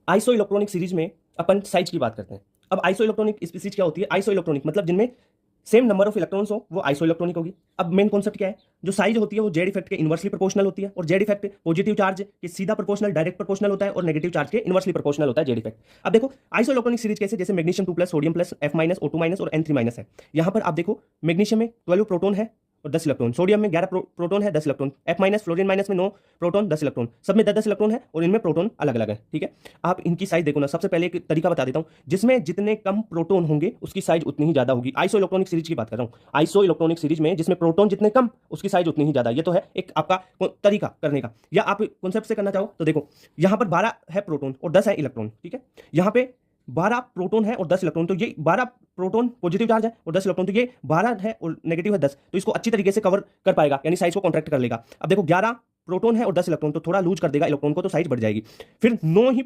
Iso electronic series में अपन size की बात करते हैं। अब आइसो इलेक्ट्रॉनिक स्पीसीज क्या होती है? आइसो इलेक्ट्रॉनिक मतलब जिनमें सेम नंबर ऑफ इलेक्ट्रॉन्स हो, वो आइसो इलेक्ट्रॉनिक होगी। अब मेन कॉन्सेप्ट क्या है? जो साइज होती है वो जेड इफेक्ट के इनवर्सली प्रोपोर्शनल होती है, और जेड इफेक्ट पॉजिटिव चार्ज के सीधा प्रोपोर्शनल, डायरेक्ट प्रोपोर्शनल होता है, और नेगेटिव चार्ज के इनवर्सली प्रोपोर्शनल होता है जेड इफेक्ट। अब देखो आइसो इलेक्ट्रॉनिक सीरीज कैसे, जैसे magnesium 2 plus, sodium plus, F minus, O2 minus और N3 माइनस है। यहां पर आप देखो मैग्नीशियम में 12 प्रोटॉन है और 10 इलेक्ट्रॉन, सोडियम में 11 प्रोटॉन है, 10 electron, F minus, fluorine minus में 9 प्रोटॉन, 10 इलेक्ट्रॉन, सब में 10-10 इलेक्ट्रॉन है, और इनमें प्रोटॉन अलग अलग है। ठीक है, आप इनकी साइज देखो ना। सबसे पहले एक तरीका बता देता हूं, जिसमें जितने कम प्रोटॉन होंगे उसकी साइज उतनी ही ज्यादा होगी। आइसो इलेक्ट्रॉनिक सीरीज की बात कर रहा हूं। आइसो इलेक्ट्रॉनिक सीरीज में जिसमें प्रोटॉन जितने कम उसकी साइज उतनी ही ज्यादा। ये तो है एक आपका तरीका करने का, या आप कॉन्सेप्ट से करना चाहो तो देखो यहां पर 12 है प्रोटॉन और 10 है इलेक्ट्रॉन। ठीक है, यहां पे 12 प्रोटॉन है और 10 इलेक्ट्रॉन, तो ये 12 प्रोटॉन पॉजिटिव चार्ज है और 10 इलेक्ट्रॉन, तो ये 12 है और नेगेटिव है 10, तो इसको अच्छी तरीके से कवर कर पाएगा, यानी साइज को कॉन्ट्रैक्ट कर लेगा। अब देखो 11 प्रोटॉन है और 10 इलेक्ट्रॉन, तो थोड़ा लूज कर देगा इलेक्ट्रॉन को, तो साइज बढ़ जाएगी। फिर 9 ही